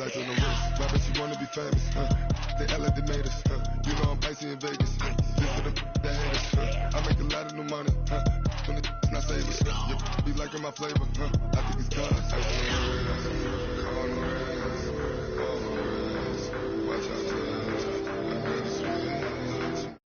Ice on the wrist. Rappers, she wanna be famous. They act like they made us. You know I'm icy in Vegas. Just for the that haters. I make a lot of new money. When the not savers. You be liking my flavor. I think it's cause. Ice on the wrist. On the wrist. On the wrist. Watch out, touch. I never switch. I never switch.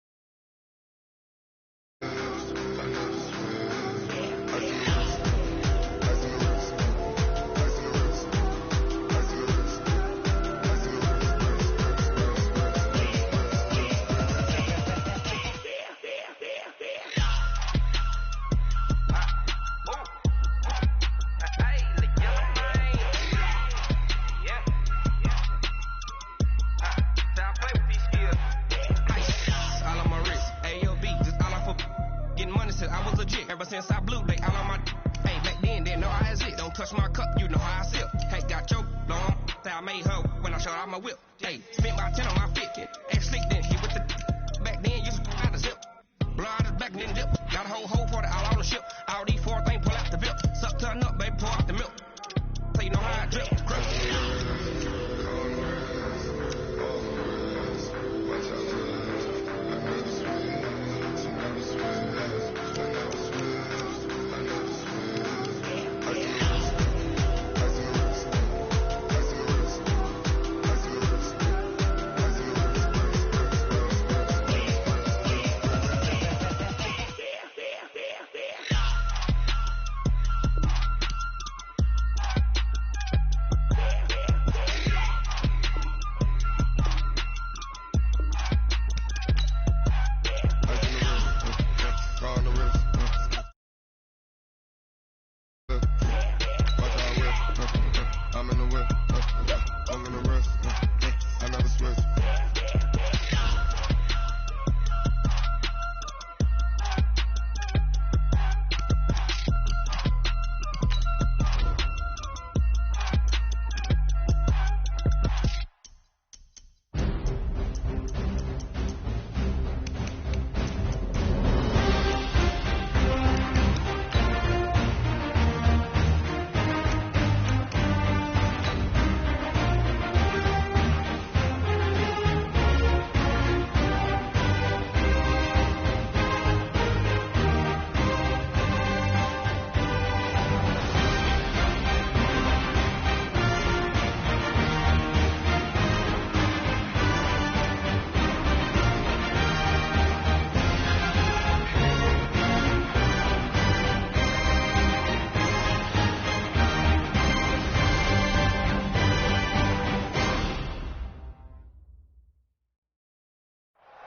Ever since I blew, they all on my. Hey, back then, didn't know I had it. Don't touch my cup, you know how I sip. Hey, got your long. I made her when I showed out my whip. Hey, spent about 10 on my fit. Act slick, then hit with the. Back then, used to out the zip. Blow out his back, then dip. Got a whole for the all on the ship. All these 4 things pull out the bip. Suck, turn up, baby, pour out the milk. So you know how I drip.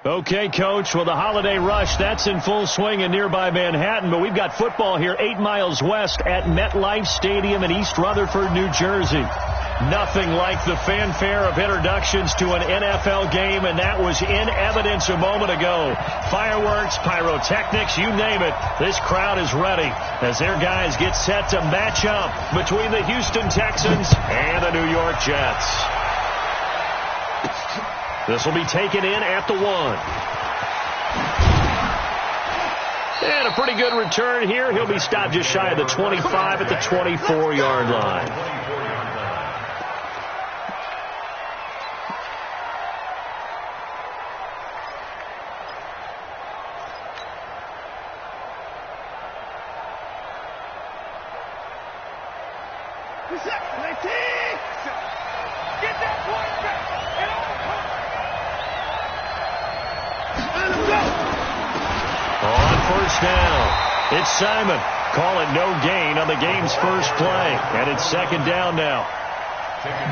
Okay, Coach. Well, the holiday rush, that's in full swing in nearby Manhattan, but we've got football here 8 miles west at MetLife Stadium in East Rutherford, New Jersey. Nothing like the fanfare of introductions to an NFL game, and that was in evidence a moment ago. Fireworks, pyrotechnics, you name it. This crowd is ready as their guys get set to match up between the Houston Texans and the New York Jets. This will be taken in at the 1. And a pretty good return here. He'll be stopped just shy of the 25 at the 24-yard line. It's Simon. Call it no gain on the game's first play. And it's second down now.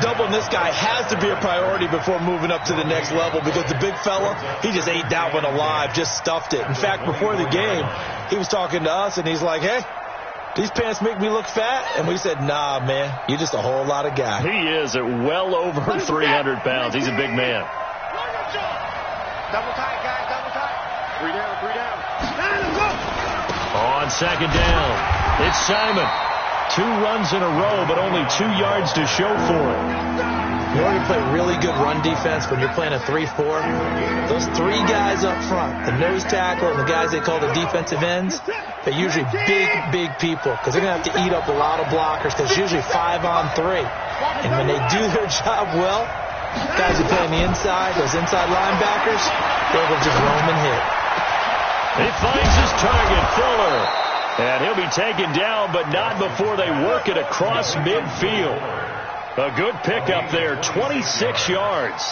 Doubling this guy has to be a priority before moving up to the next level because the big fella, he just ate that one alive, just stuffed it. In fact, before the game, he was talking to us, and he's like, hey, these pants make me look fat? And we said, nah, man, you're just a whole lot of guy. He is at well over 300 pounds. He's a big man. Double tight, guys, double tight. 3 down, 3 down. On second down, it's Simon. 2 runs in a row, but only 2 yards to show for it. In order to play really good run defense when you're playing a 3-4, those three guys up front, the nose tackle and the guys they call the defensive ends, they're usually big people because they're going to have to eat up a lot of blockers because it's usually 5-on-3. And when they do their job well, guys who play on the inside, those inside linebackers, they will just roam and hit. He finds his target, Fuller. And he'll be taken down, but not before they work it across midfield. A good pickup there, 26 yards.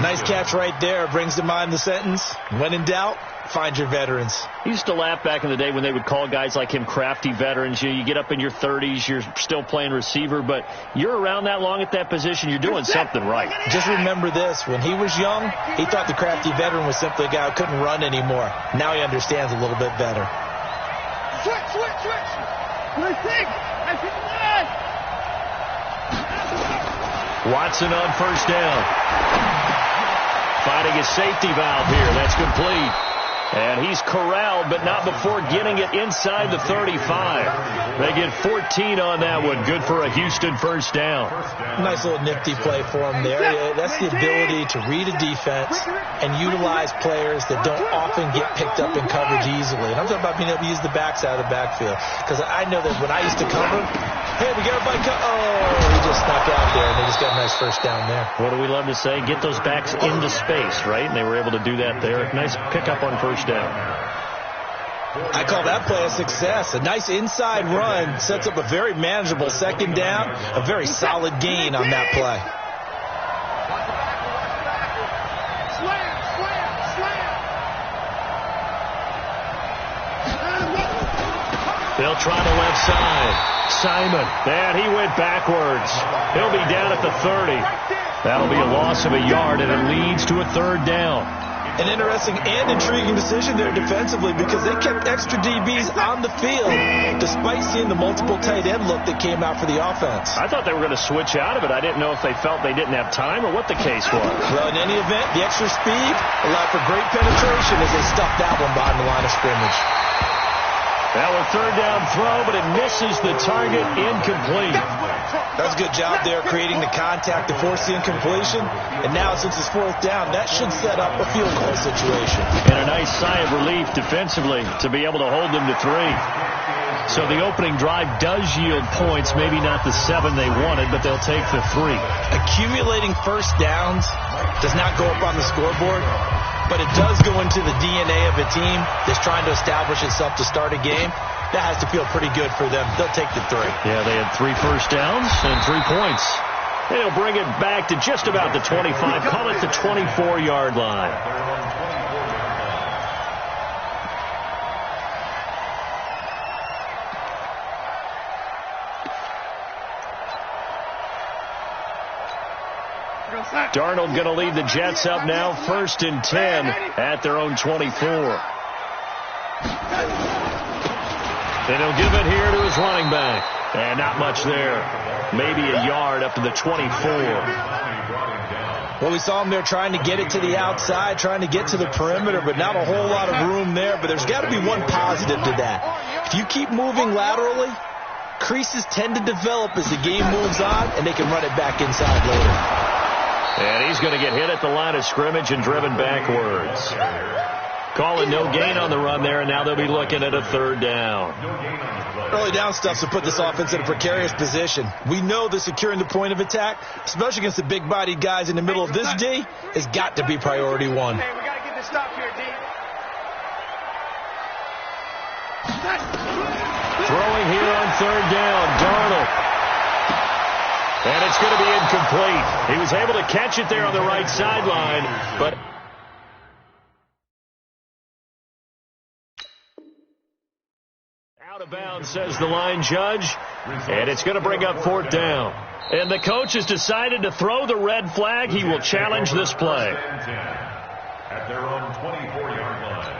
Nice catch right there. Brings to mind the sentence, when in doubt, find your veterans. I used to laugh back in the day when they would call guys like him crafty veterans. You get up in your 30s, you're still playing receiver, but you're around that long at that position, you're doing something right. Just remember this. When he was young, he thought the crafty veteran was simply a guy who couldn't run anymore. Now he understands a little bit better. Switch. I think Watson on first down. Finding his safety valve here. That's complete. And he's corralled, but not before getting it inside the 35. They get 14 on that one. Good for a Houston first down. Nice little nifty play for him there. Yeah, that's the ability to read a defense and utilize players that don't often get picked up in coverage easily. And I'm talking about being able to use the backs out of the backfield. Because I know that when I used to cover, hey, we got everybody he just snuck out there, and they just got a nice first down there. What do we love to say? Get those backs into space, right? And they were able to do that there. Nice pickup on first down. I call that play a success. A nice inside run sets up a very manageable second down, a very solid gain on that play. They'll try the left side. Simon, and he went backwards. He'll be down at the 30. That'll be a loss of a yard, and it leads to a third down. An interesting and intriguing decision there defensively because they kept extra DBs on the field despite seeing the multiple tight end look that came out for the offense. I thought they were going to switch out of it. I didn't know if they felt they didn't have time or what the case was. Well, in any event, the extra speed allowed for great penetration as they stuffed that one behind the line of scrimmage. That was third down throw, but it misses the target, incomplete. That's a good job there creating the contact to force the incompletion. And now since it's fourth down, that should set up a field goal situation. And a nice sigh of relief defensively to be able to hold them to 3. So the opening drive does yield points, maybe not the 7 they wanted, but they'll take the 3. Accumulating first downs does not go up on the scoreboard, but it does go into the DNA of a team that's trying to establish itself to start a game. That has to feel pretty good for them. They'll take the 3. Yeah, they had 3 first downs and 3 points. They'll bring it back to just about the 25. Call it the 24-yard line. Darnold going to lead the Jets up now, 1st and 10 at their own 24. Then he'll give it here to his running back. And not much there. Maybe a yard up to the 24. Well, we saw him there trying to get it to the outside, trying to get to the perimeter, but not a whole lot of room there. But there's got to be one positive to that. If you keep moving laterally, creases tend to develop as the game moves on, and they can run it back inside later. And he's going to get hit at the line of scrimmage and driven backwards. Call it no gain on the run there, and now they'll be looking at a third down. Early down stuff to put this offense in a precarious position. We know that securing the point of attack, especially against the big-bodied guys in the middle of this D, has got to be priority 1. Hey, we got to get this stop here, D. Throwing here on third down, Darnold. And it's going to be incomplete. He was able to catch it there on the right sideline, but out of bounds, says the line judge, and it's going to bring up 4th down. And the coach has decided to throw the red flag. He will challenge this play. At their own 24-yard line.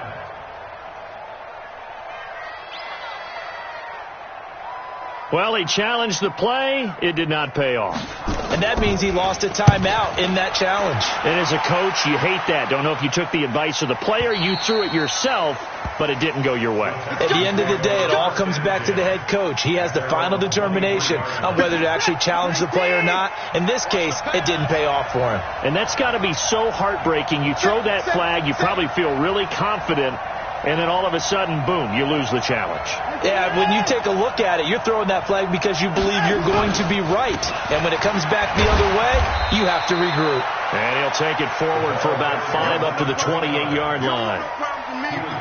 Well, he challenged the play. It did not pay off. And that means he lost a timeout in that challenge. And as a coach, you hate that. Don't know if you took the advice of the player, you threw it yourself, but it didn't go your way. At the end of the day, it all comes back to the head coach. He has the final determination on whether to actually challenge the play or not. In this case, it didn't pay off for him. And that's got to be so heartbreaking. You throw that flag, you probably feel really confident, and then all of a sudden, boom, you lose the challenge. Yeah, when you take a look at it, you're throwing that flag because you believe you're going to be right. And when it comes back the other way, you have to regroup. And he'll take it forward for about 5 up to the 28-yard line.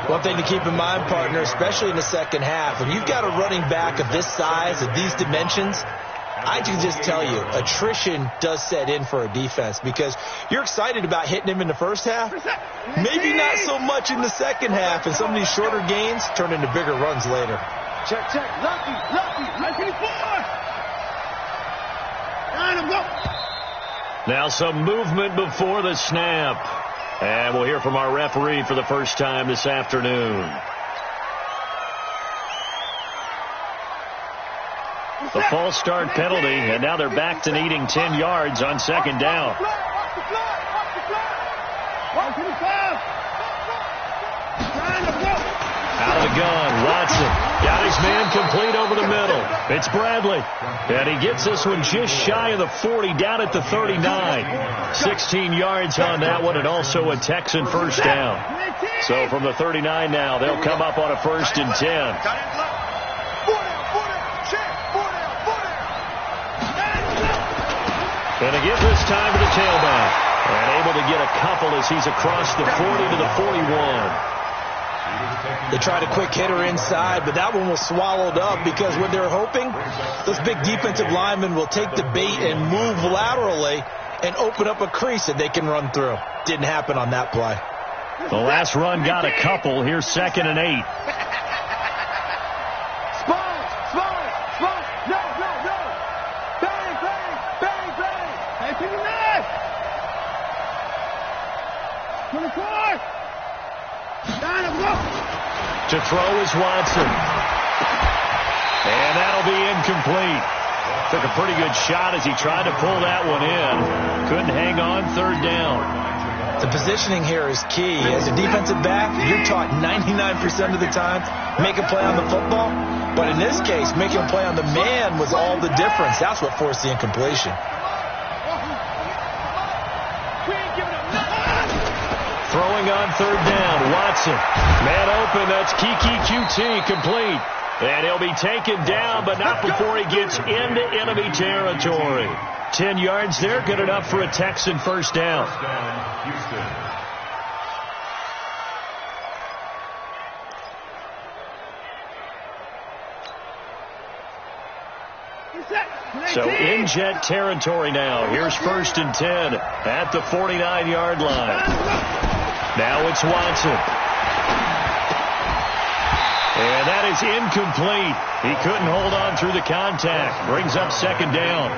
One thing to keep in mind, partner, especially in the second half, when you've got a running back of this size, of these dimensions, I can just tell you, attrition does set in for a defense because you're excited about hitting him in the first half. Maybe not so much in the second half, and some of these shorter gains turn into bigger runs later. Check, check. Lucky. 94. Line him up. Now some movement before the snap. And we'll hear from our referee for the first time this afternoon. The false start penalty, and now they're back to needing 10 yards on second down. Out of the gun, Watson got his man complete over the middle. It's Bradley, and he gets this one just shy of the 40, down at the 39. 16 yards on that one, and also a Texan first down. So from the 39 now, they'll come up on a 1st and 10. And again this time to the tailback. And able to get a couple as he's across the 40 to the 41. They tried a quick hitter inside, but that one was swallowed up because what they're hoping, those big defensive linemen will take the bait and move laterally and open up a crease that they can run through. Didn't happen on that play. The last run got a couple. Here's 2nd and 8. To throw is Watson. And that'll be incomplete. Took a pretty good shot as he tried to pull that one in. Couldn't hang on, 3rd down. The positioning here is key. As a defensive back, you're taught 99% of the time, make a play on the football. But in this case, making a play on the man was all the difference. That's what forced the incompletion. Throwing on 3rd down, Watson. Man open, that's Kiki QT, complete. And he'll be taken down, but not before he gets into enemy territory. 10 yards there, good enough for a Texan first down. So in jet territory now. Here's 1st and 10 at the 49-yard line. Now it's Watson. And that is incomplete. He couldn't hold on through the contact. Brings up 2nd down.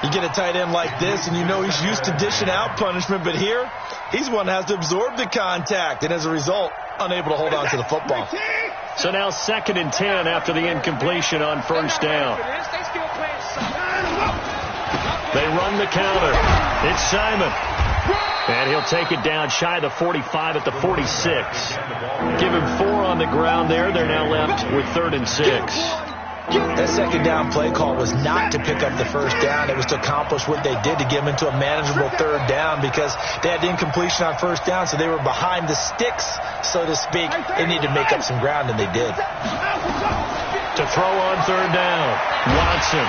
You get a tight end like this, and you know he's used to dishing out punishment, but here, he's one that has to absorb the contact, and as a result, unable to hold on to the football. So now 2nd and 10 after the incompletion on 1st down. They run the counter. It's Simon. And he'll take it down shy of the 45 at the 46. Give him 4 on the ground there. They're now left with 3rd and 6. That 2nd down play call was not to pick up the 1st down. It was to accomplish what they did to get them into a manageable 3rd down because they had the incompletion on 1st down, so they were behind the sticks, so to speak. They needed to make up some ground, and they did. To throw on 3rd down, Watson.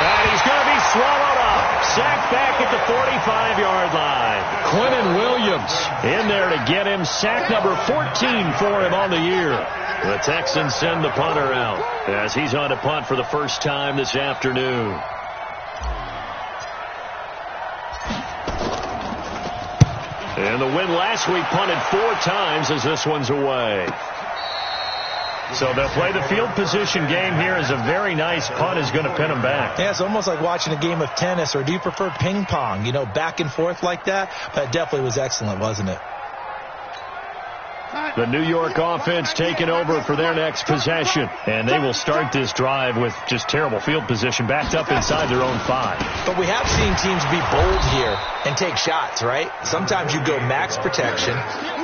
And he's going to be swallowed up. Sacked back at the 45-yard line. Quinnen Williams in there to get him. Sack number 14 for him on the year. The Texans send the punter out as he's on to punt for the first time this afternoon. And the win last week punted 4 times as this one's away. So they'll play the field position game here as a very nice punt is going to pin them back. Yeah, it's almost like watching a game of tennis, or do you prefer ping pong? You know, back and forth like that? That definitely was excellent, wasn't it? The New York offense taking over for their next possession. And they will start this drive with just terrible field position, backed up inside their own 5. But we have seen teams be bold here and take shots, right? Sometimes you go max protection,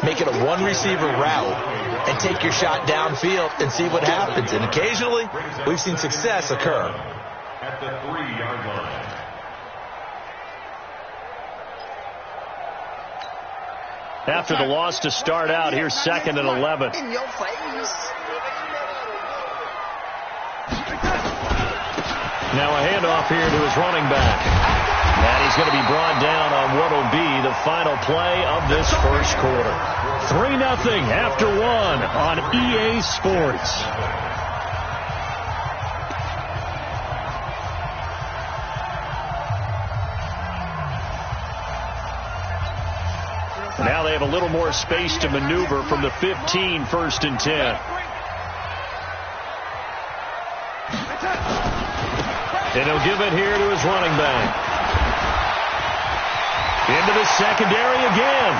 make it a one-receiver route, and take your shot downfield and see what happens. And occasionally, we've seen success occur. At the 3-yard line. After the loss to start out, here's 2nd and 11. In your face. Now a handoff here to his running back. And he's going to be brought down on what will be the final play of this first quarter. 3-0 after 1 on EA Sports. Now they have a little more space to maneuver from the 15, 1st and 10. And he'll give it here to his running back. Into the secondary again.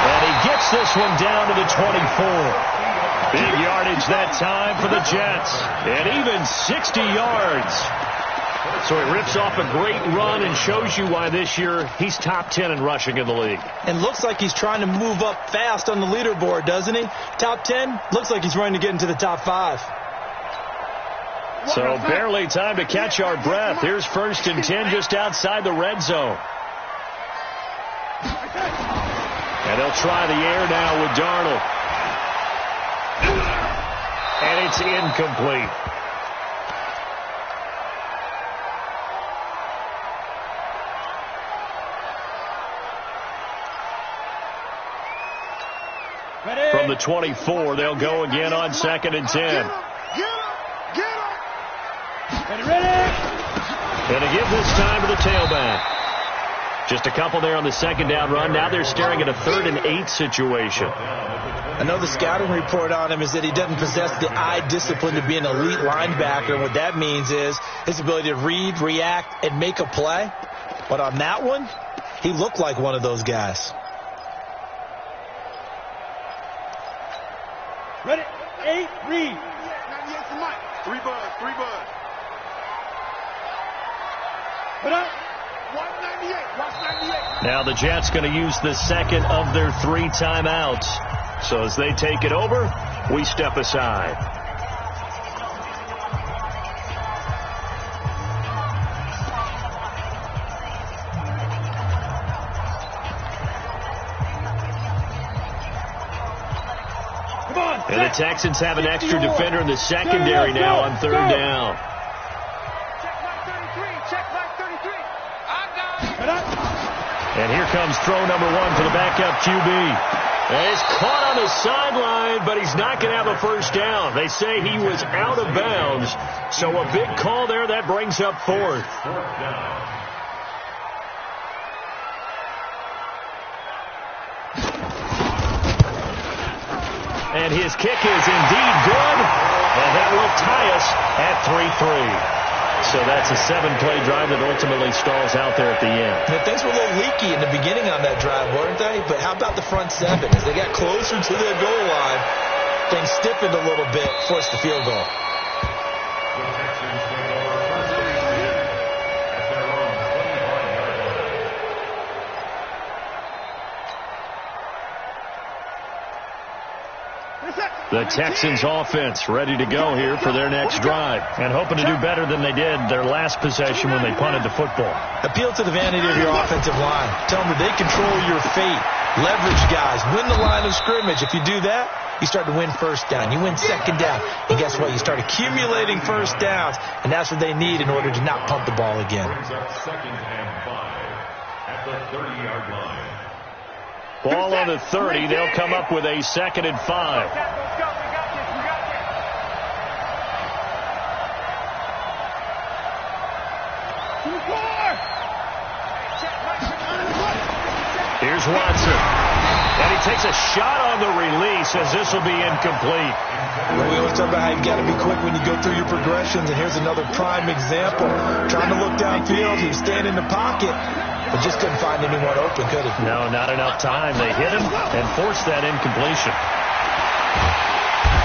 And he gets this one down to the 24. Big yardage that time for the Jets. And even 60 yards. So he rips off a great run and shows you why this year he's top 10 in rushing in the league. And looks like he's trying to move up fast on the leaderboard, doesn't he? Top 10, looks like he's running to get into the top 5. So barely time to catch our breath. Here's 1st and 10 just outside the red zone. And they'll try the air now with Darnold. And it's incomplete. From the 24, they'll go again on 2nd and 10. And to give this time to the tailback. Just a couple there on the 2nd down run. Now they're staring at a 3rd and 8 situation. I know the scouting report on him is that he doesn't possess the eye discipline to be an elite linebacker. And what that means is his ability to read, react, and make a play. But on that one, he looked like one of those guys. Ready? 8, read. 98 for Mike. 3 bud. Put up. Watch 98. Watch 98. Now the Jets going to use the 2nd of their 3 timeouts. So as they take it over, we step aside. And the Texans have an extra defender in the secondary now on 3rd down. Check back 33. I got it. And here comes throw number 1 for the backup QB. And it's caught on the sideline, but he's not going to have a first down. They say he was out of bounds. So a big call there that brings up 4th. And his kick is indeed good. And that will tie us at 3-3. So that's a 7-play drive that ultimately stalls out there at the end. And things were a little leaky in the beginning on that drive, weren't they? But how about the front 7? As they got closer to their goal line, things stiffened a little bit, forced the field goal. The Texans offense ready to go here for their next drive and hoping to do better than they did their last possession when they punted the football. Appeal to the vanity of your offensive line. Tell them that they control your fate. Leverage guys. Win the line of scrimmage. If you do that, you start to win first down. You win 2nd down. And guess what? You start accumulating first downs. And that's what they need in order to not punt the ball again. Brings up 2nd and 5 at the 30-yard line. Ball on the 30. They'll come up with a 2nd and 5. Here's Watson. And he takes a shot on the release as this will be incomplete. We always talk about how you've got to be quick when you go through your progressions, and here's another prime example. Trying to look downfield, he was staying in the pocket, but just couldn't find anyone open, could he? No, not enough time. They hit him and forced that incompletion.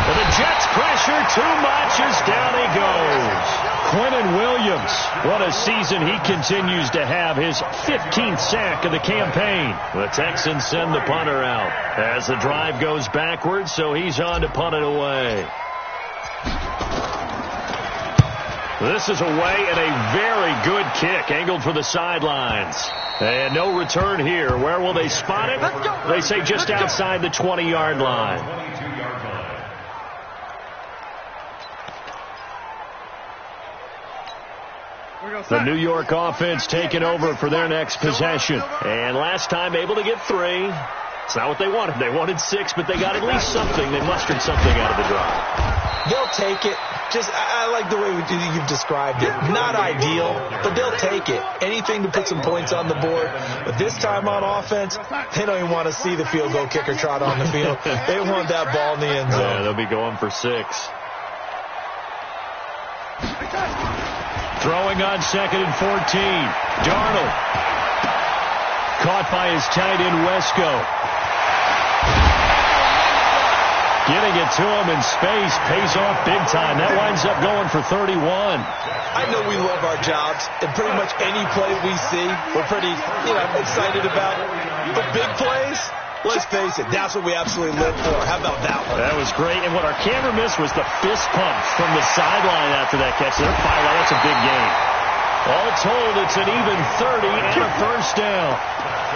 Well, the Jets pressure too much as down he goes. Quentin Williams, what a season he continues to have. His 15th sack of the campaign. The Texans send the punter out as the drive goes backwards, so he's on to punt it away. This is away and a very good kick angled for the sidelines. And no return here. Where will they spot it? They say just outside the 20-yard line. The New York offense taking over for their next possession. And last time able to get 3. It's not what they wanted. They wanted 6, but they got at least something. They mustered something out of the drive. They'll take it. I like the way you've described it. Not ideal, but they'll take it. Anything to put some points on the board. But this time on offense, they don't even want to see the field goal kicker trot on the field. They want that ball in the end zone. Yeah, they'll be going for 6. Throwing on 2nd and 14. Darnold. Caught by his tight end, Wesco. Getting it to him in space pays off big time. That winds up going for 31. I know we love our jobs, and pretty much any play we see, we're pretty, excited about. But big plays, let's face it, that's what we absolutely live for. How about that one? That was great. And what our camera missed was the fist pump from the sideline after that catch. They're fired out. That's a big game. All told, it's an even 30 and a first down.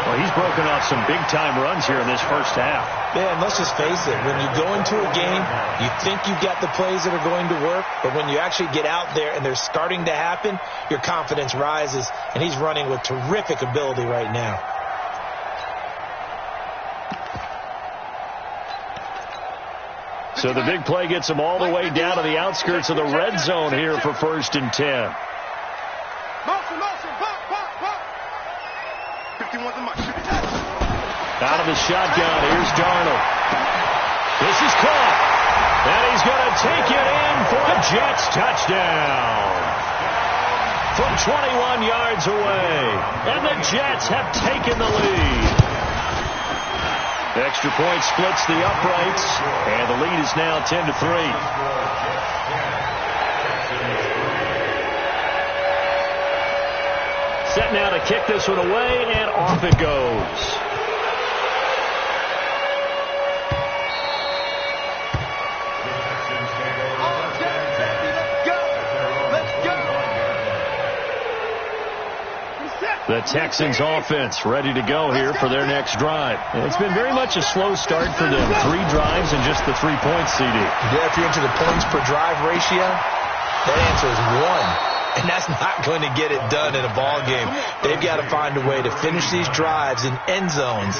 Well, he's broken off some big-time runs here in this first half. Man, let's just face it. When you go into a game, you think you've got the plays that are going to work, but when you actually get out there and they're starting to happen, your confidence rises, and he's running with terrific ability right now. So the big play gets him all the way down to the outskirts of the red zone here for 1st and 10. Out of the shotgun, here's Darnold. This is caught. And he's going to take it in for a Jets touchdown. From 21 yards away. And the Jets have taken the lead. Extra point splits the uprights. And the lead is now 10-3. Set now to kick this one away, and off it goes. The Texans offense ready to go here for their next drive. And it's been very much a slow start for them. 3 drives and just the 3 points, CD. Yeah, if you're into the points per drive ratio, that answer is 1. And that's not going to get it done in a ball game. They've got to find a way to finish these drives in end zones,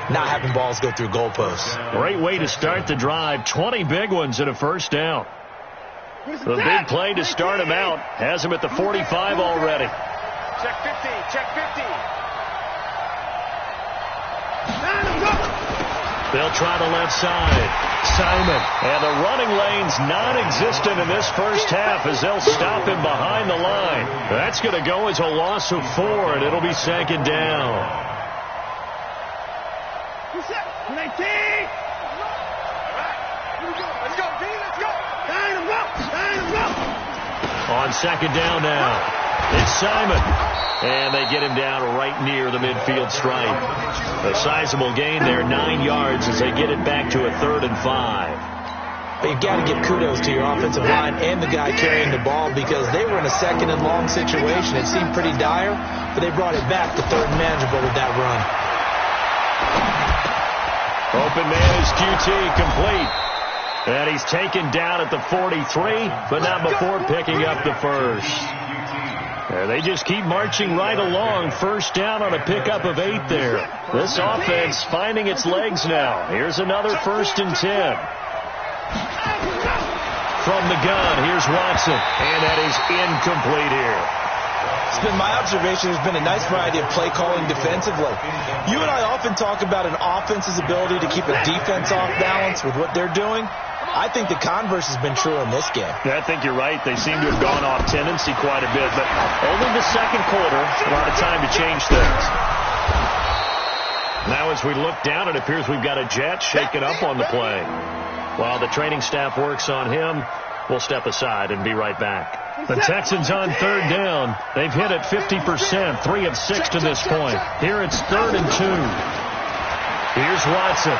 not having balls go through goalposts. Great way to start the drive. 20 big ones and a first down. The big play to start him out has him at the 45 already. Check 50, check 50. They'll try the left side. Simon. And the running lane's non-existent in this first half as they'll stop him behind the line. That's going to go as a loss of 4, and it'll be 2nd down. Let's go, D, let's go. On 2nd down now. It's Simon. And they get him down right near the midfield stripe. A sizable gain there, 9 yards as they get it back to a 3rd and 5. But you've got to give kudos to your offensive line and the guy carrying the ball because they were in a 2nd and long situation. It seemed pretty dire, but they brought it back to 3rd and manageable with that run. Open man is QT complete. And he's taken down at the 43, but not before picking up the first. They just keep marching right along. First down on a pickup of 8 there. This offense finding its legs now. Here's another 1st and 10. From the gun, here's Watson. And that is incomplete here. It's been my observation there's been a nice variety of play calling defensively. You and I often talk about an offense's ability to keep a defense off balance with what they're doing. I think the converse has been true in this game. Yeah, I think you're right. They seem to have gone off tendency quite a bit, but only the second quarter, a lot of time to change things. Now as we look down, it appears we've got a Jet shaken up on the play. While the training staff works on him, we'll step aside and be right back. The Texans on third down. They've hit it 50%, 3 of 6 to this point. Here it's 3rd and 2. Here's Watson.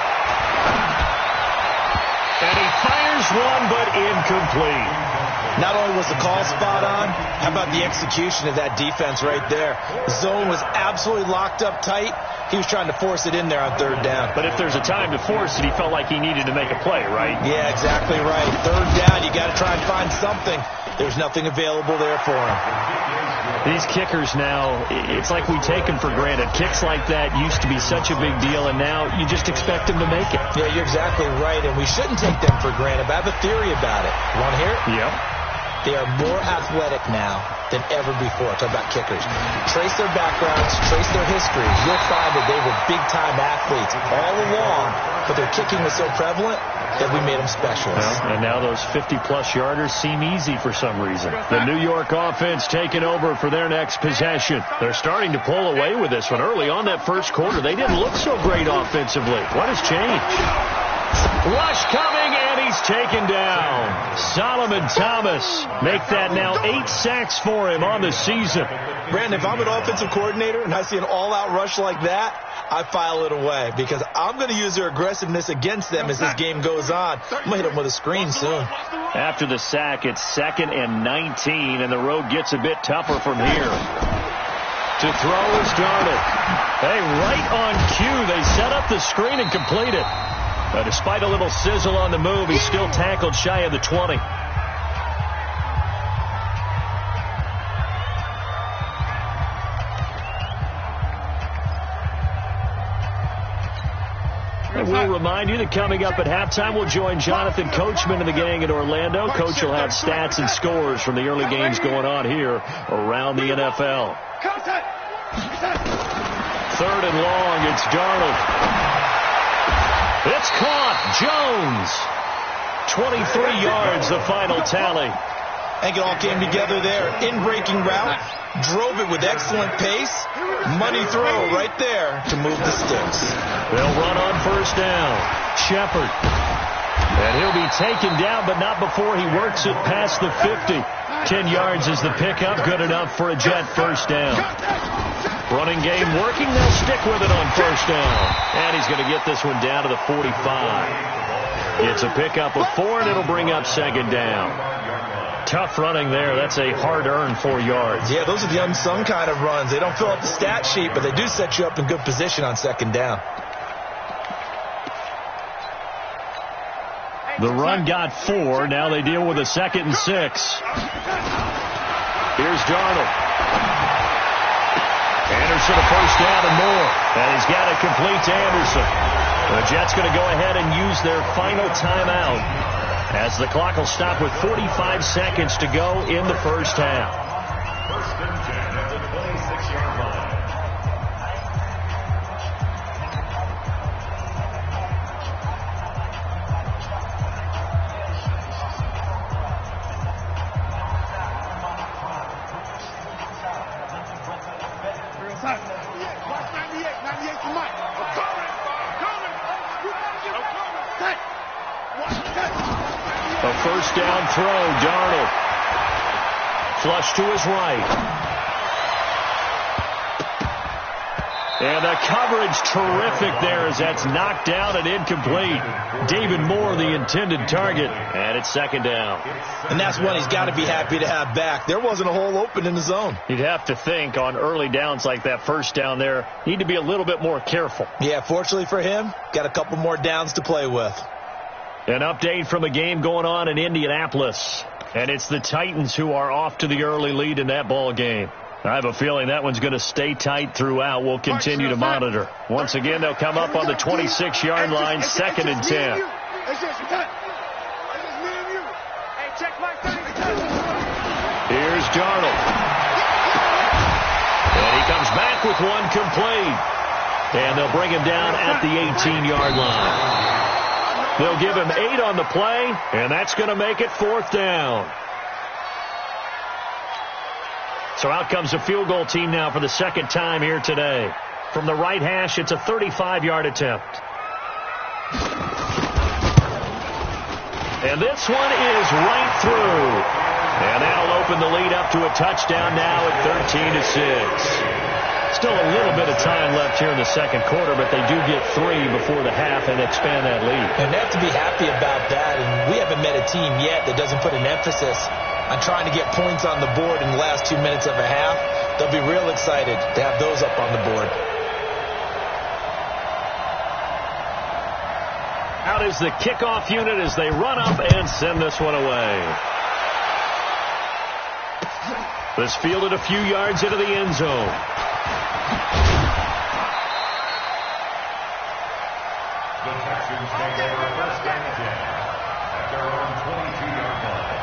And he fires one, but incomplete. Not only was the call spot on, how about the execution of that defense right there? The zone was absolutely locked up tight. He was trying to force it in there on 3rd down. But if there's a time to force it, he felt like he needed to make a play, right? Yeah, exactly right. 3rd down, you got to try and find something. There's nothing available there for him. These kickers now, it's like we take them for granted. Kicks like that used to be such a big deal, and now you just expect them to make it. Yeah, you're exactly right, and we shouldn't take them for granted. But I have a theory about it. You want to hear it? Yep. They are more athletic now than ever before. Talk about kickers. Trace their backgrounds, trace their histories. You'll find that they were big-time athletes all along, but their kicking was so prevalent that we made them specialists. Well, and now those 50-plus yarders seem easy for some reason. The New York offense taking over for their next possession. They're starting to pull away with this one. Early on that first quarter, they didn't look so great offensively. What has changed? Rush coming, and he's taken down. Solomon Thomas make that now 8 sacks for him on the season. Brandon, if I'm an offensive coordinator and I see an all-out rush like that, I file it away because I'm going to use their aggressiveness against them as this game goes on. I'm going to hit them with a screen soon. After the sack, it's 2nd and 19, and the road gets a bit tougher from here. To throw is Darnold. Hey, right on cue, they set up the screen and complete it. Despite a little sizzle on the move, he's still tackled shy of the 20. And we'll remind you that coming up at halftime, we'll join Jonathan Coachman and the gang in Orlando. Coach will have stats and scores from the early games going on here around the NFL. 3rd and long, it's Darnold. It's caught. Jones. 23 yards, the final tally. I think it all came together there. In-breaking route. Drove it with excellent pace. Money throw right there to move the sticks. They'll run on 1st down. Shepard. And he'll be taken down, but not before he works it past the 50. 10 yards is the pickup. Good enough for a Jet 1st down. Running game working. They'll stick with it on 1st down. And he's going to get this one down to the 45. It's a pickup of 4, and it'll bring up 2nd down. Tough running there. That's a hard-earned 4 yards. Yeah, those are the unsung kind of runs. They don't fill up the stat sheet, but they do set you up in good position on 2nd down. The run got 4. Now they deal with a 2nd and 6. Here's Darnold. Anderson a 1st down and more. And he's got it complete to Anderson. The Jets going to go ahead and use their final timeout as the clock will stop with 45 seconds to go in the 1st half. 1st and 10 at the 26-yard line. A 1st down throw, Darnold. Flush to his right. And the coverage terrific there as that's knocked down and incomplete. David Moore, the intended target, and it's 2nd down. And that's one he's got to be happy to have back. There wasn't a hole open in the zone. You'd have to think on early downs like that 1st down there, need to be a little bit more careful. Yeah, fortunately for him, got a couple more downs to play with. An update from a game going on in Indianapolis. And it's the Titans who are off to the early lead in that ball game. I have a feeling that one's going to stay tight throughout. We'll continue to monitor. Once again, they'll come up on the 26-yard line, 2nd and 10. Here's Darnold. And he comes back with one complete. And they'll bring him down at the 18-yard line. They'll give him 8 on the play, and that's going to make it 4th down. So out comes the field goal team now for the 2nd time here today. From the right hash, it's a 35-yard attempt. And this one is right through. And that'll open the lead up to a touchdown now at 13-6. Still a little bit of time left here in the second quarter, but they do get 3 before the half and expand that lead. And they have to be happy about that. And we haven't met a team yet that doesn't put an emphasis on trying to get points on the board in the last 2 minutes of a half. They'll be real excited to have those up on the board. Out is the kickoff unit as they run up and send this one away. This fielded a few yards into the end zone. The Texans take over first down and 10 at their own 22-yard line.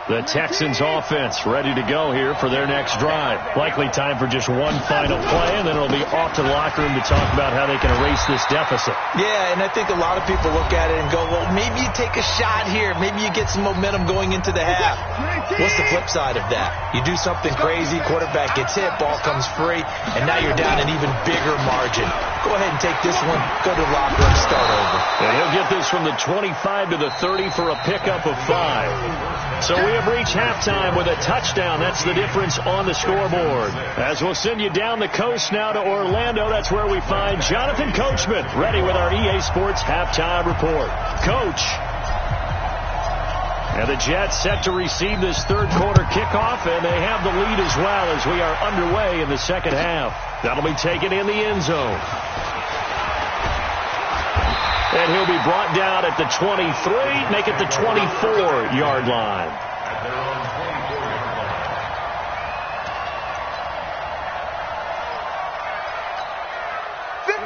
The Texans offense ready to go here for their next drive. Likely time for just one final play, and then it'll be off to the locker room to talk about how they can erase this deficit. Yeah, and I think a lot of people look at it and go, well, maybe you take a shot here. Maybe you get some momentum going into the half. What's the flip side of that? You do something crazy, quarterback gets hit, ball comes free, and now you're down an even bigger margin. Go ahead and take this one, go to the locker room, start over. And he'll get this from the 25 to the 30 for a pickup of 5. So we have reached halftime with a touchdown. That's the difference on the scoreboard. As we'll send you down the coast now to Orlando, that's where we find Jonathan Coachman, ready with our EA Sports halftime report. Coach. And the Jets set to receive this third quarter kickoff, and they have the lead as well as we are underway in the second half. That'll be taken in the end zone. And he'll be brought down at the 23, make it the 24-yard line. At their own 24-yard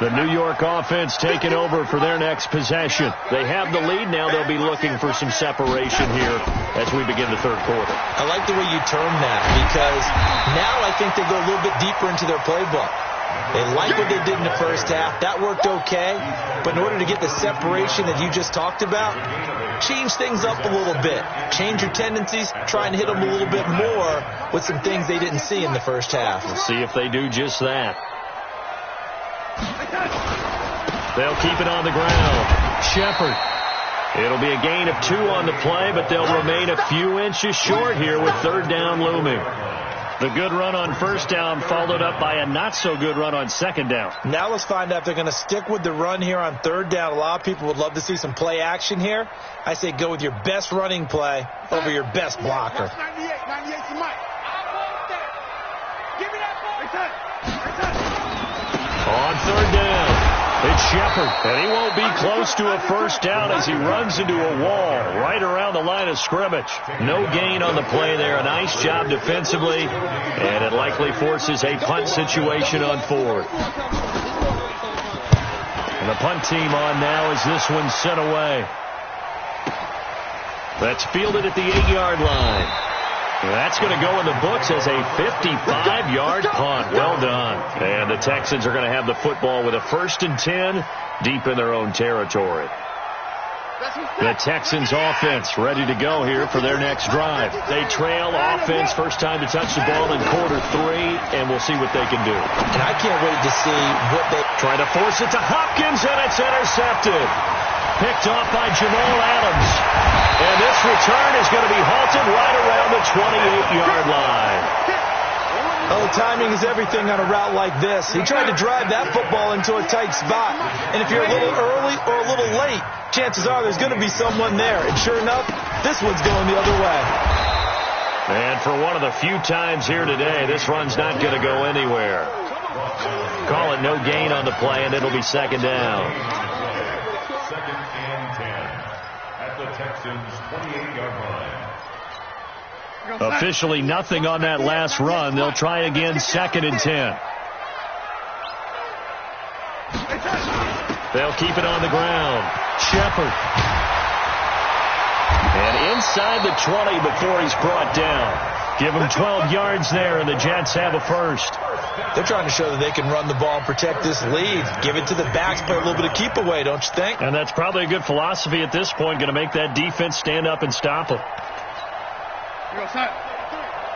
line. The New York offense taking over for their next possession. They have the lead. Now they'll be looking for some separation here as we begin the third quarter. I like the way you term that, because now I think they go a little bit deeper into their playbook. They like what they did in the first half. That worked okay. But in order to get the separation that you just talked about, change things up a little bit. Change your tendencies. Try and hit them a little bit more with some things they didn't see in the first half. We'll see if they do just that. They'll keep it on the ground. Shepard. It'll be a gain of 2 on the play, but they'll remain a few inches short here with third down looming. The good run on first down followed up by a not-so-good run on second down. Now let's find out if they're going to stick with the run here on third down. A lot of people would love to see some play action here. I say go with your best running play over your best blocker. 98 to Mike. Give me that ball. On third down, it's Shepard, and he won't be close to a first down as he runs into a wall right around the line of scrimmage. No gain on the play there. A nice job defensively, and it likely forces a punt situation on fourth. And the punt team on now as this one's sent away. That's fielded at the 8-yard line. That's going to go in the books as a 55-yard punt. Well done. And the Texans are going to have the football with a 1st and 10 deep in their own territory. The Texans offense ready to go here for their next drive. They trail offense, first time to touch the ball in quarter 3, and we'll see what they can do. And I can't wait to see what they try to force it to Hopkins, and it's intercepted. Picked off by Jamal Adams. And this return is going to be halted right around the 28-yard line. Oh, timing is everything on a route like this. He tried to drive that football into a tight spot. And if you're a little early or a little late, chances are there's going to be someone there. And sure enough, this one's going the other way. And for one of the few times here today, this run's not going to go anywhere. Call it no gain on the play, and it'll be second down. Second and 10 at the Texans' 28-yard line. Officially nothing on that last run. They'll try again, 2nd and 10. They'll keep it on the ground. Shepard. And inside the 20 before he's brought down. Give him 12 yards there, and the Jets have a first. They're trying to show that they can run the ball and protect this lead. Give it to the backs, play a little bit of keep away, don't you think? And that's probably a good philosophy at this point, going to make that defense stand up and stop them. Here goes,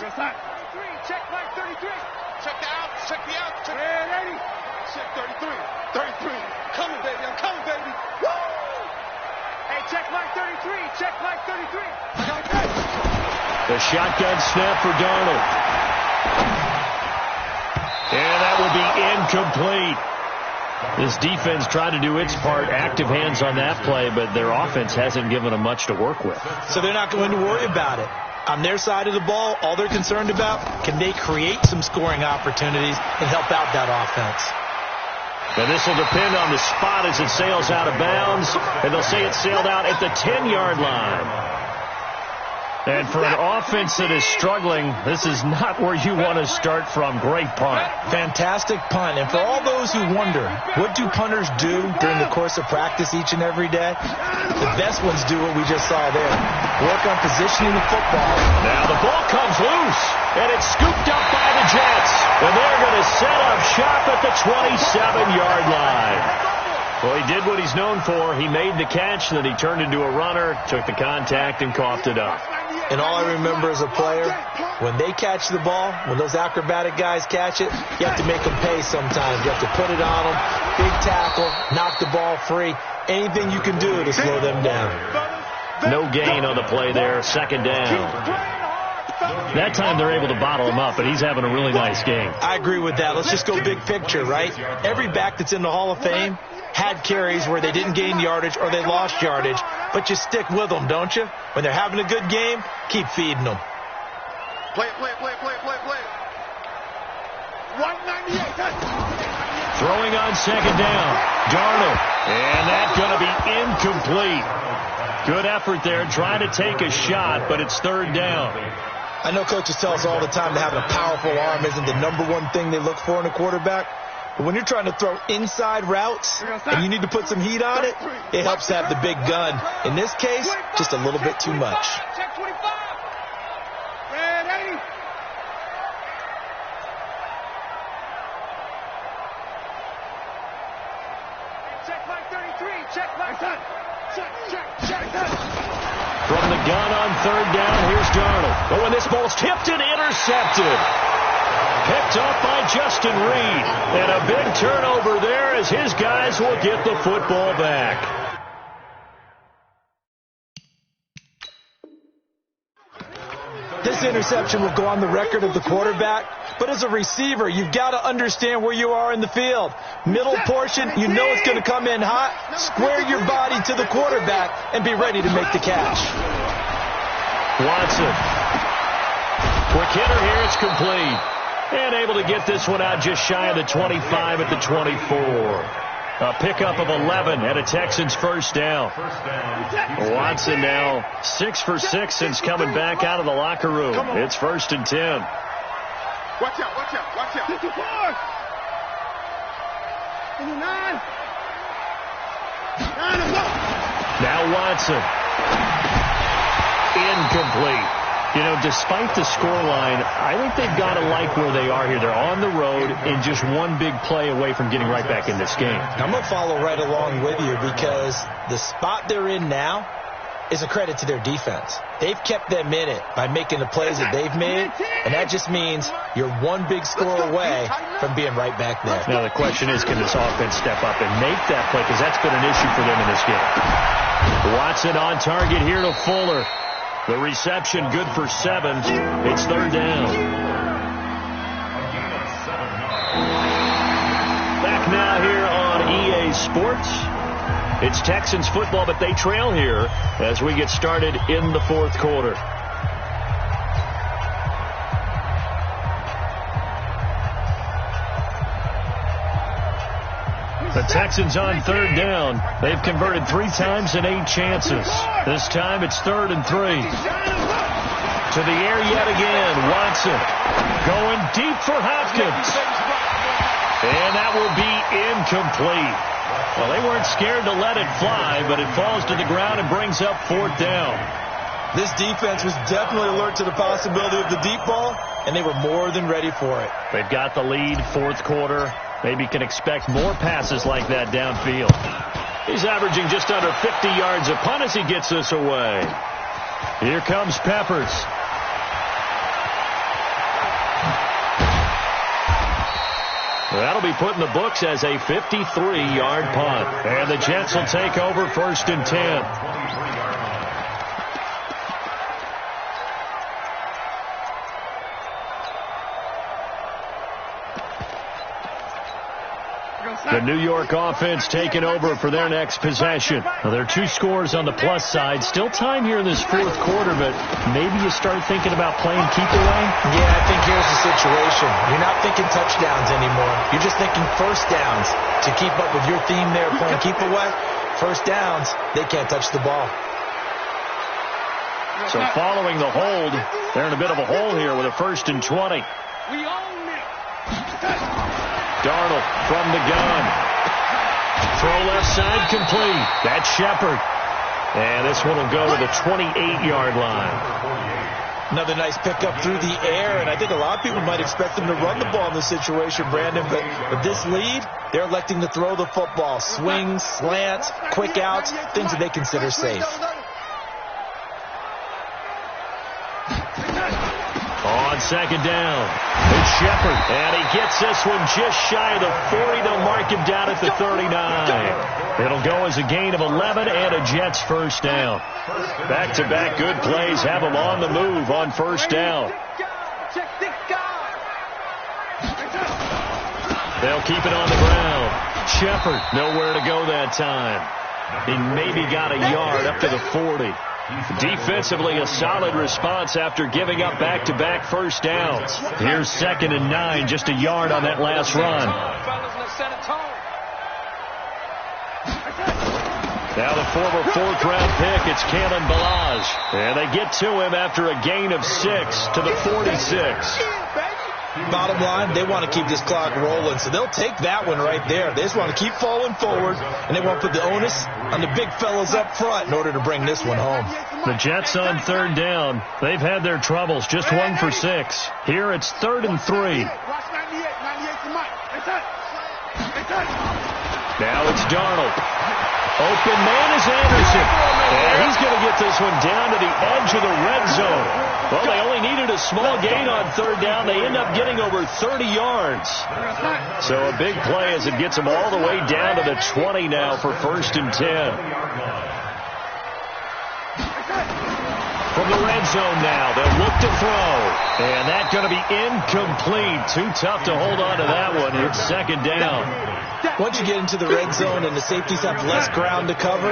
Check Mike 33. Check the outs. Check the outs. Check 80. Check 33. 33. Coming, baby. I'm coming, baby. Woo! Hey, check Mike 33. Check Mike 33. I got it. The shotgun snap for Darnold. And that will be incomplete. This defense tried to do its part, active hands on that play, but their offense hasn't given them much to work with. So they're not going to worry about it. On their side of the ball, all they're concerned about, can they create some scoring opportunities and help out that offense? And this will depend on the spot as it sails out of bounds, and they'll say it sailed out at the 10-yard line. And for an offense that is struggling, this is not where you want to start from. Great punt. Fantastic punt. And for all those who wonder, what do punters do during the course of practice each and every day? The best ones do what we just saw there. Work on positioning the football. Now the ball comes loose, and it's scooped up by the Jets. And they're going to set up shop at the 27-yard line. Well, he did what he's known for. He made the catch, then he turned into a runner, took the contact, and coughed it up. And all I remember as a player, when they catch the ball, when those acrobatic guys catch it, you have to make them pay sometimes. You have to put it on them, big tackle, knock the ball free. Anything you can do to slow them down. No gain on the play there, second down. That time they're able to bottle him up, but he's having a really nice game. I agree with that. Let's just go big picture, right? Every back that's in the Hall of Fame had carries where they didn't gain yardage or they lost yardage, but you stick with them, don't you? When they're having a good game, keep feeding them. Play it. 198. Throwing on second down, Darnold, and that's going to be incomplete. Good effort there, trying to take a shot, but it's third down. I know coaches tell us all the time that having a powerful arm isn't the number one thing they look for in a quarterback. But when you're trying to throw inside routes and you need to put some heat on it, it helps to have the big gun. In this case, just a little bit too much. Check 25. Red 80. Check Mike 33. Check Mike. Check. From the gun on third down, here's Darnold. But when this ball's tipped and intercepted. Picked up by Justin Reed. And a big turnover there as his guys will get the football back. This interception will go on the record of the quarterback, but as a receiver, you've got to understand where you are in the field. Middle portion, you know it's going to come in hot. Square your body to the quarterback and be ready to make the catch. Watson. Quick hitter here, it's complete. And able to get this one out just shy of the 25 at the 24. A pickup of 11 and a Texans first down. Watson now 6 for 6 since coming back out of the locker room. It's first and 10. Watch out. 54. 9. Now Watson. Incomplete. You know, despite the scoreline, I think they've got to like where they are here. They're on the road and just one big play away from getting right back in this game. I'm going to follow right along with you because the spot they're in now is a credit to their defense. They've kept them in it by making the plays that they've made, and that just means you're one big score away from being right back there. Now, the question is, can this offense step up and make that play? Because that's been an issue for them in this game. Watson on target here to Fuller. The reception good for 7. It's third down. Back now here on EA Sports. It's Texans football, but they trail here as we get started in the fourth quarter. The Texans on third down. They've converted 3 times in 8 chances. This time it's 3rd and 3. To the air yet again. Watson going deep for Hopkins. And that will be incomplete. Well, they weren't scared to let it fly, but it falls to the ground and brings up 4th down. This defense was definitely alert to the possibility of the deep ball, and they were more than ready for it. They've got the lead, fourth quarter. Maybe can expect more passes like that downfield. He's averaging just under 50 yards a punt as he gets this away. Here comes Peppers. That'll be put in the books as a 53-yard punt. And the Jets will take over 1st and 10. The New York offense taking over for their next possession. Well, there are 2 scores on the plus side. Still time here in this 4th quarter, but maybe you start thinking about playing keep away? Yeah, I think here's the situation. You're not thinking touchdowns anymore. You're just thinking first downs. To keep up with your theme there, playing keep away, first downs, they can't touch the ball. So following the hold, they're in a bit of a hole here with a 1st and 20. We own it. Darnold from the gun. Throw left side complete. That's Shepard. And this one will go to the 28-yard line. Another nice pickup through the air, and I think a lot of people might expect them to run the ball in this situation, Brandon, but with this lead, they're electing to throw the football. Swings, slants, quick outs, things that they consider safe. On 2nd down, it's Shepard, and he gets this one just shy of the 40. They'll mark him down at the 39. It'll go as a gain of 11 and a Jets 1st down. Back-to-back good plays have them on the move on 1st down. They'll keep it on the ground. Shepard, nowhere to go that time. He maybe got a yard up to the 40. Defensively, a solid response after giving up back-to-back 1st downs. Here's 2nd and 9, just a yard on that last run. Now the former 4th-round pick, it's Kalen Balaj. And they get to him after a gain of 6 to the 46. Bottom line, they want to keep this clock rolling, so they'll take that one right there. They just want to keep falling forward, and they want to put the onus on the big fellas up front in order to bring this one home. The Jets on 3rd down. They've had their troubles, just 1 for 6. Here it's 3rd and 3. Now it's Darnold. Open man is Anderson. And he's going to get this one down to the edge of the red zone. Well, they only needed a small gain on 3rd down. They end up getting over 30 yards. So a big play as it gets them all the way down to the 20 now for 1st and 10. From the red zone now, they'll look to throw. And that's going to be incomplete. Too tough to hold on to that one. It's 2nd down. Once you get into the red zone and the safeties have less ground to cover,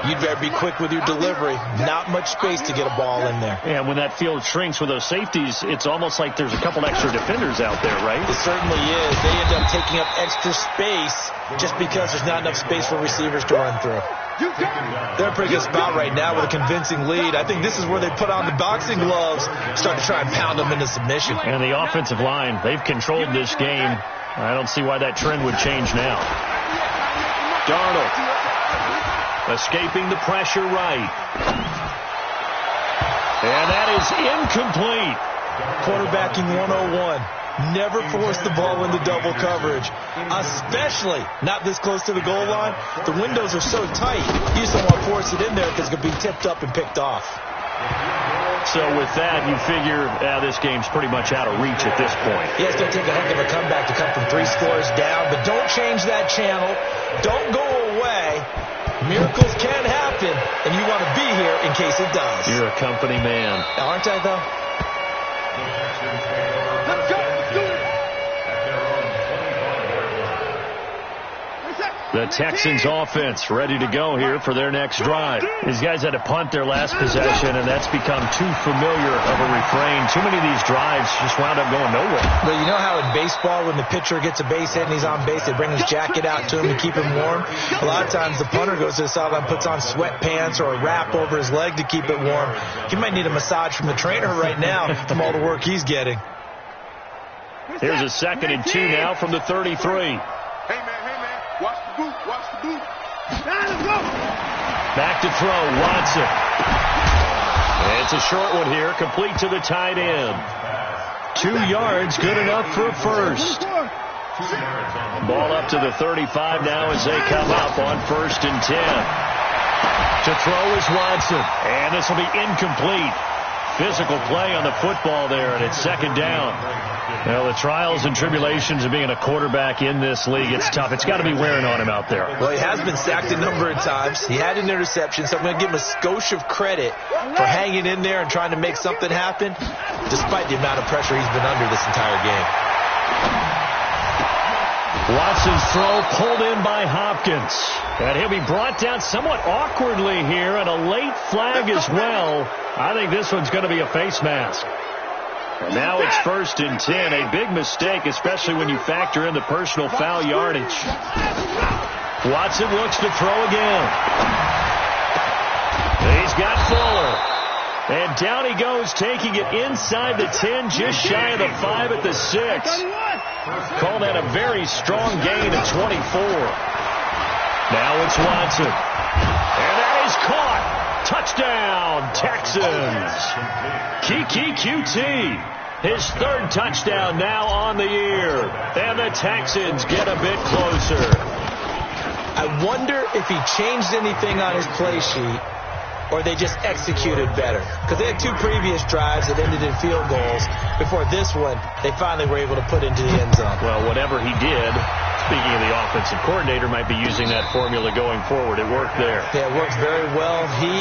you'd better be quick with your delivery. Not much space to get a ball in there. And when that field shrinks with those safeties, it's almost like there's a couple extra defenders out there, right? It certainly is. They end up taking up extra space just because there's not enough space for receivers to run through. They're in a pretty good spot right now with a convincing lead. I think this is where they put on the boxing gloves, start to try and pound them into submission. And the offensive line, they've controlled this game. I don't see why that trend would change now. Darnold escaping the pressure right. And that is incomplete. Quarterbacking 101. Never force the ball into double coverage, especially not this close to the goal line. The windows are so tight, you just don't want to force it in there because it could be tipped up and picked off. So with that, you figure this game's pretty much out of reach at this point. Yeah, it's going to take a heck of a comeback to come from 3 scores down, but don't change that channel. Don't go away. Miracles can happen, and you want to be here in case it does. You're a company man. Aren't I, though? Let's go. The Texans offense ready to go here for their next drive. These guys had to punt their last possession, and that's become too familiar of a refrain. Too many of these drives just wound up going nowhere. But you know how in baseball, when the pitcher gets a base hit and he's on base, they bring his jacket out to him to keep him warm? A lot of times the punter goes to the sideline, puts on sweatpants or a wrap over his leg to keep it warm. He might need a massage from the trainer right now from all the work he's getting. Here's a 2nd and 2 now from the 33. Hey, man. Watch the boot. Let's go. Back to throw, Watson. It's a short one here, complete to the tight end. 2 yards, good enough for a first. Ball up to the 35 now as they come up on 1st and 10. To throw is Watson, and this will be incomplete. physical play on the football there, and it's second down. Well, the trials and tribulations of being a quarterback in this league, it's tough. It's got to be wearing on him out there. Well, he has been sacked a number of times. He had an interception, so I'm going to give him a skosh of credit for hanging in there and trying to make something happen, despite the amount of pressure he's been under this entire game. Watson's throw pulled in by Hopkins. And he'll be brought down somewhat awkwardly here, and a late flag as well. I think this one's going to be a face mask. And now it's 1st and 10. A big mistake, especially when you factor in the personal foul yardage. Watson looks to throw again. He's got Fuller. And down he goes, taking it inside the 10, just shy of the 5 at the 6. Call that a very strong gain of 24. Now it's Watson. And that is caught. Touchdown, Texans. Kiki QT. His 3rd touchdown now on the year. And the Texans get a bit closer. I wonder if he changed anything on his play sheet, or they just executed better. Because they had 2 previous drives that ended in field goals. Before this one, they finally were able to put into the end zone. Well, whatever he did, speaking of the offensive coordinator, might be using that formula going forward. It worked there. Yeah, it works very well. He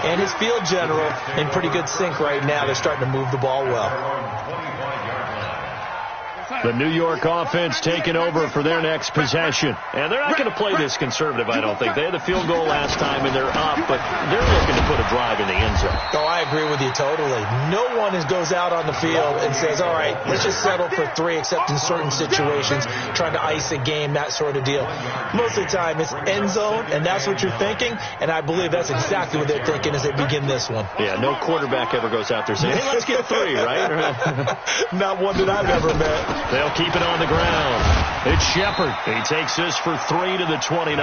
and his field general in pretty good sync right now. They're starting to move the ball well. The New York offense taking over for their next possession. And they're not going to play this conservative, I don't think. They had the field goal last time, and they're up, but they're looking to put a drive in the end zone. Oh, I agree with you totally. No one goes out on the field and says, all right, let's just settle for 3, except in certain situations, trying to ice a game, that sort of deal. Most of the time, it's end zone, and that's what you're thinking, and I believe that's exactly what they're thinking as they begin this one. Yeah, no quarterback ever goes out there saying, hey, let's get 3, right? Not one that I've ever met. They'll keep it on the ground. It's Shepard. He takes this for 3 to the 29.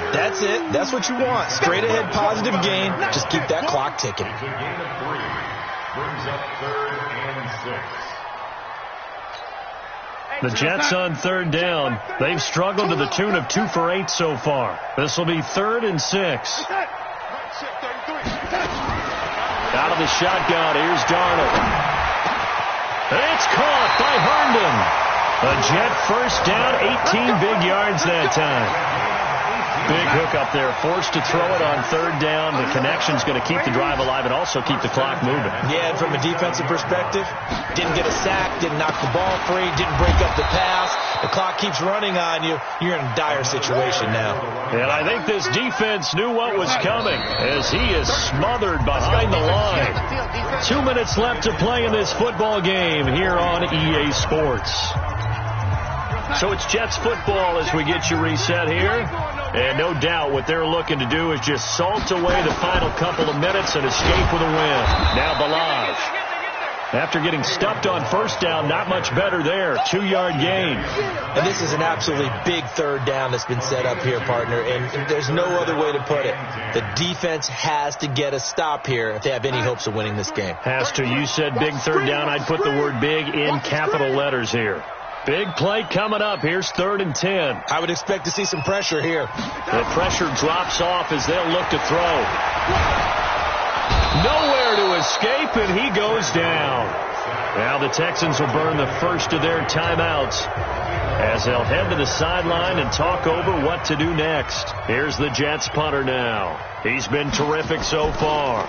That's it. That's what you want. Straight ahead positive gain. Just keep that clock ticking. Gain of 3 brings up 3rd and 6. The Jets on 3rd down. They've struggled to the tune of 2 for 8 so far. This will be 3rd and 6. Out of the shotgun. Here's Darnold. It's caught by Herndon. A Jet first down, 18 big yards that time. Big hook up there, forced to throw it on 3rd down. The connection's going to keep the drive alive and also keep the clock moving. Yeah, and from a defensive perspective, didn't get a sack, didn't knock the ball free, didn't break up the pass. The clock keeps running on you. You're in a dire situation now. And I think this defense knew what was coming as he is smothered behind the line. 2 minutes left to play in this football game here on EA Sports. So it's Jets football as we get you reset here. And no doubt what they're looking to do is just salt away the final couple of minutes and escape with a win. Now Balaj. After getting stuffed on 1st down, not much better there. 2-yard gain. And this is an absolutely big 3rd down that's been set up here, partner. And there's no other way to put it. The defense has to get a stop here if they have any hopes of winning this game. Has to. You said big 3rd down. I'd put the word big in capital letters here. Big play coming up. Here's 3rd and 10. I would expect to see some pressure here. The pressure drops off as they'll look to throw. Nowhere to escape, and he goes down. Now the Texans will burn the first of their timeouts as they'll head to the sideline and talk over what to do next. Here's the Jets punter now. He's been terrific so far.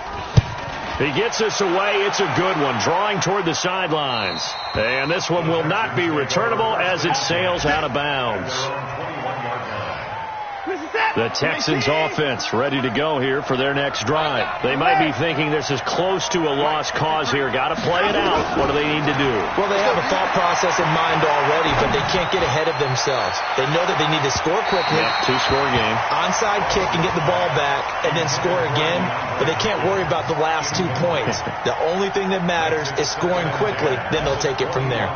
He gets us away. It's a good one, drawing toward the sidelines. And this one will not be returnable as it sails out of bounds. The Texans offense ready to go here for their next drive. They might be thinking this is close to a lost cause here. Got to play it out. What do they need to do? Well, they have a thought process in mind already, but they can't get ahead of themselves. They know that they need to score quickly. Yeah, 2-score game. Onside kick and get the ball back and then score again, but they can't worry about the last 2 points. The only thing that matters is scoring quickly, then they'll take it from there.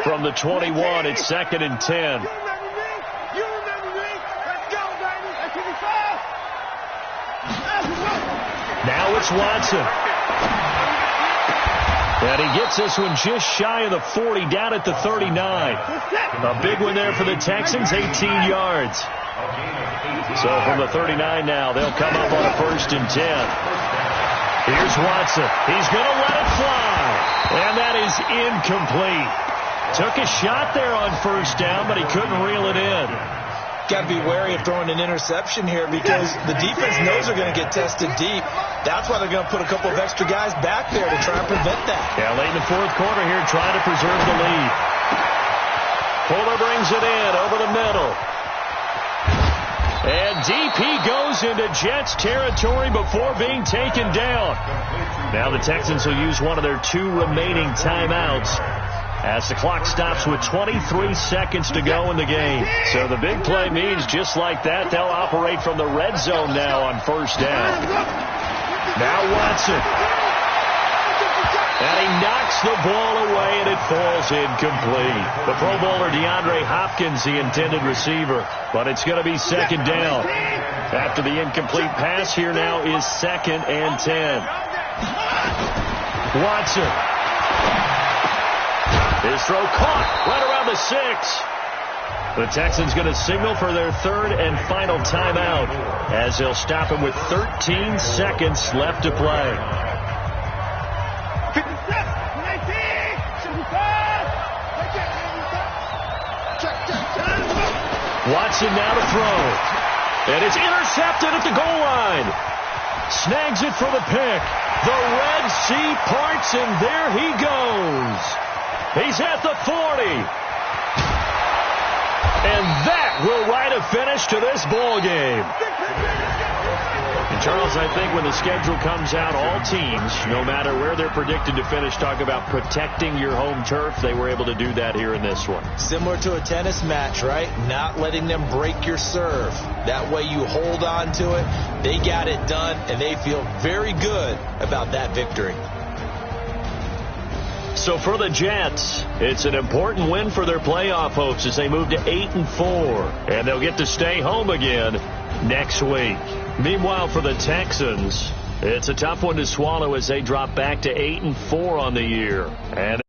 From the 21, it's 2nd and 10. Now it's Watson. And he gets this one just shy of the 40, down at the 39. A big one there for the Texans, 18 yards. So from the 39 now, they'll come up on a 1st and 10. Here's Watson. He's going to let it fly. And that is incomplete. Took a shot there on 1st down, but he couldn't reel it in. Got to be wary of throwing an interception here because the defense knows they're going to get tested deep. That's why they're going to put a couple of extra guys back there to try and prevent that. Yeah, late in the 4th quarter here, trying to preserve the lead. Fuller brings it in over the middle. And DP goes into Jets territory before being taken down. Now the Texans will use one of their 2 remaining timeouts as the clock stops with 23 seconds to go in the game. So the big play means just like that, they'll operate from the red zone now on 1st down. Now Watson. And he knocks the ball away, and it falls incomplete. The Pro Bowler DeAndre Hopkins, the intended receiver. But it's going to be 2nd down. After the incomplete pass, here now is 2nd and 10. Watson. His throw caught right around the 6. The Texans going to signal for their 3rd and final timeout as they'll stop him with 13 seconds left to play. Watson now to throw. And it's intercepted at the goal line. Snags it for the pick. The Red Sea parts, and there he goes. He's at the 40. And that will write a finish to this ball game. And Charles, I think when the schedule comes out, all teams, no matter where they're predicted to finish, talk about protecting your home turf. They were able to do that here in this one. Similar to a tennis match, right? Not letting them break your serve. That way you hold on to it. They got it done, and they feel very good about that victory. So for the Jets, it's an important win for their playoff hopes as they move to 8-4, and they'll get to stay home again next week. Meanwhile, for the Texans, it's a tough one to swallow as they drop back to 8-4 on the year. And